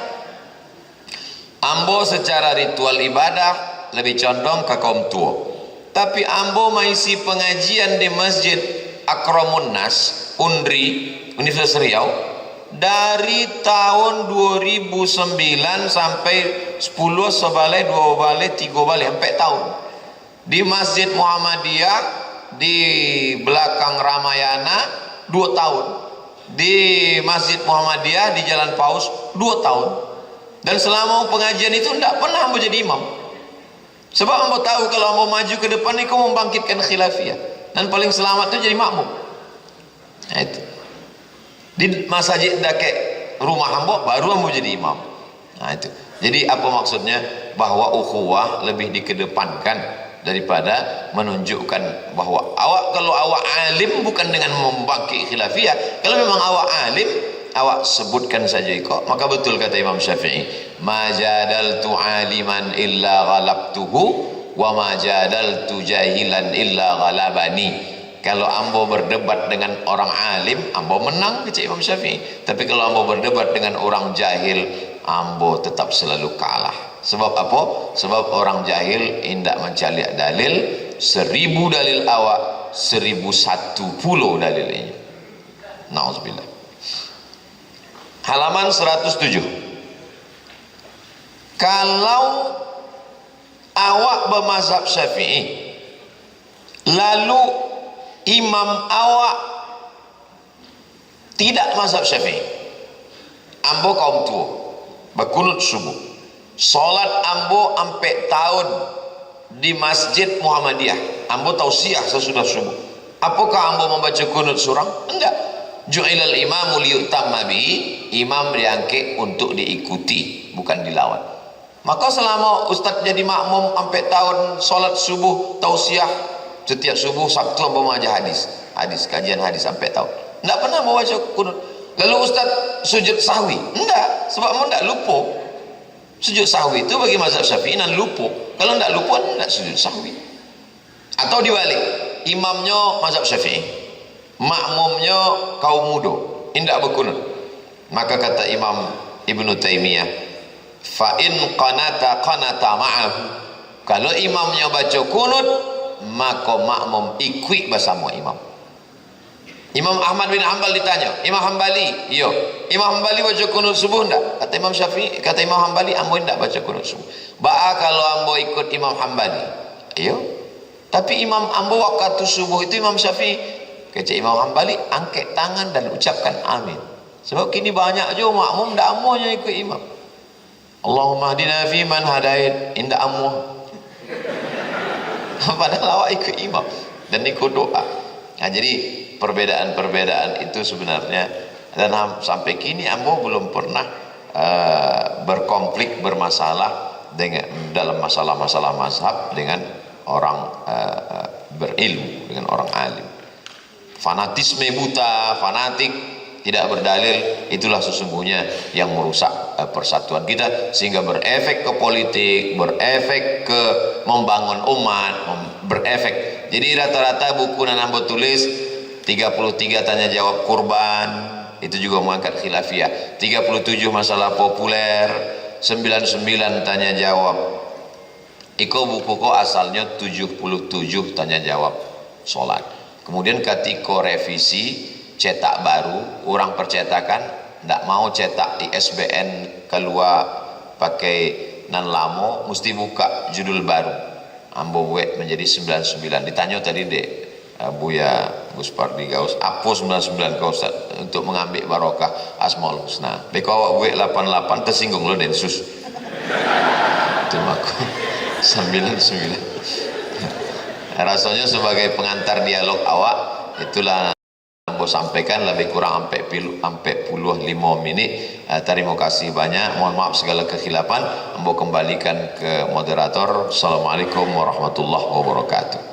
[SPEAKER 2] Ambo secara ritual ibadah lebih condong ke kaum tua, tapi ambo mengisi pengajian di Masjid Akramun Nas Undri Universitas Riau dari tahun 2009 sampai 10 sebalai 2 balai 3 balai sampai tahun di Masjid Muhammadiyah di belakang Ramayana 2 tahun, di Masjid Muhammadiyah di Jalan Paus 2 tahun, dan selama pengajian itu tidak pernah ambo jadi imam, sebab ambo tahu kalau ambo maju ke depan ini kau membangkitkan khilafiyah dan paling selamat itu jadi makmum. Nah, itu di masjid dekat rumah ambo baru ambo jadi imam. Nah itu. Jadi apa maksudnya? Bahwa ukhuwah lebih dikedepankan daripada menunjukkan bahwa kalau awak alim bukan dengan membangkit khilafiyah. Kalau memang awak alim, awak sebutkan saja kok. Maka betul kata Imam Syafi'i, ma jadaltu aliman illa ghalabtuhu wa ma jadaltu jahilan illa ghalabani. Kalau ambo berdebat dengan orang alim, ambo menang, kata Imam Syafi'i. Tapi kalau ambo berdebat dengan orang jahil, ambo tetap selalu kalah. Sebab apa? Sebab orang jahil indak mencari dalil, 1000 dalil awak, 1001 dalil ini. Nauzubillah. Halaman 107. Kalau awak bermazhab Syafi'i, lalu imam awak tidak mazhab Syafi'i, ambo kaum tua berkunut subuh, solat ambo ampe tahun di Masjid Muhammadiyah, ambo tausiah sesudah subuh. Apakah ambo membaca kunut surang? Enggak. Ju'ilal imamu liyutamma bihi, imam diangkat untuk diikuti, bukan dilawan. Maka selama ustaz jadi makmum ampe tahun solat subuh tausiah, setiap subuh Sabtu ambo mengajar hadis, kajian hadis sampai tahun. Tidak pernah membaca kunut. Lalu ustaz sujud sahwi? Enggak, sebab mau tidak lupa. Sujud sahwi itu bagi mazhab Syafi'i nan lupa. Kalau tidak lupa tidak sujud sahwi. Atau dibalik, imamnya mazhab Syafi'i, makmumnya kaum muda, tidak berkunut. Maka kata Imam Ibnu Taimiyah, fa in qanata ma'ahu. Kalau imamnya baca kunut, maka makmum ikut bersama imam. Imam Ahmad bin Hanbal ditanya, Imam Hanbali, iyo, Imam Hanbali baca kunut subuh enggak? Kata Imam Syafi'i, kata Imam Hanbali, ambo enggak baca kunut subuh. Kalau ambo ikut Imam Hanbali, iyo. Tapi Imam ambo waktu subuh itu Imam Syafi'i, kata Imam Hanbali, angkat tangan dan ucapkan amin. Sebab kini banyak juga makmum enggak amuhnya ikut imam. Allahumma hadina fi man hadait, enggak amuh. Padahal awak ikut imam dan ikut doa. Nah, jadi perbedaan-perbedaan itu sebenarnya, dan sampai kini ambo belum pernah berkonflik, bermasalah dengan dalam masalah-masalah mazhab dengan orang berilmu, dengan orang alim. Fanatisme buta, fanatik, tidak berdalil, itulah sesungguhnya yang merusak persatuan kita, sehingga berefek ke politik, berefek ke membangun umat, berefek. Jadi rata-rata buku yang ambo tulis 33 tanya jawab kurban, itu juga mengangkat khilafiyah. 37 masalah populer, 99 tanya jawab. Iko buku ko asalnya 77 tanya jawab solat. Kemudian ketika revisi cetak baru, orang percetakan tidak mau cetak ISBN keluar pakai nan lamo, mesti buka judul baru. Ambo buat menjadi 99. Ditanya tadi dek Buya Gus Pardi Gaus, apa 99 kau Ustaz untuk mengambil barokah Asmaul Husna. Beko awak buat 88 tersinggung lo Densus. Itu maku 99. rasanya sebagai pengantar dialog awak itulah ambo sampaikan, lebih kurang sampai puluh 5 menit. Terima kasih banyak, mohon maaf segala kekhilafan. Ambo kembalikan ke moderator. Assalamualaikum warahmatullahi wabarakatuh.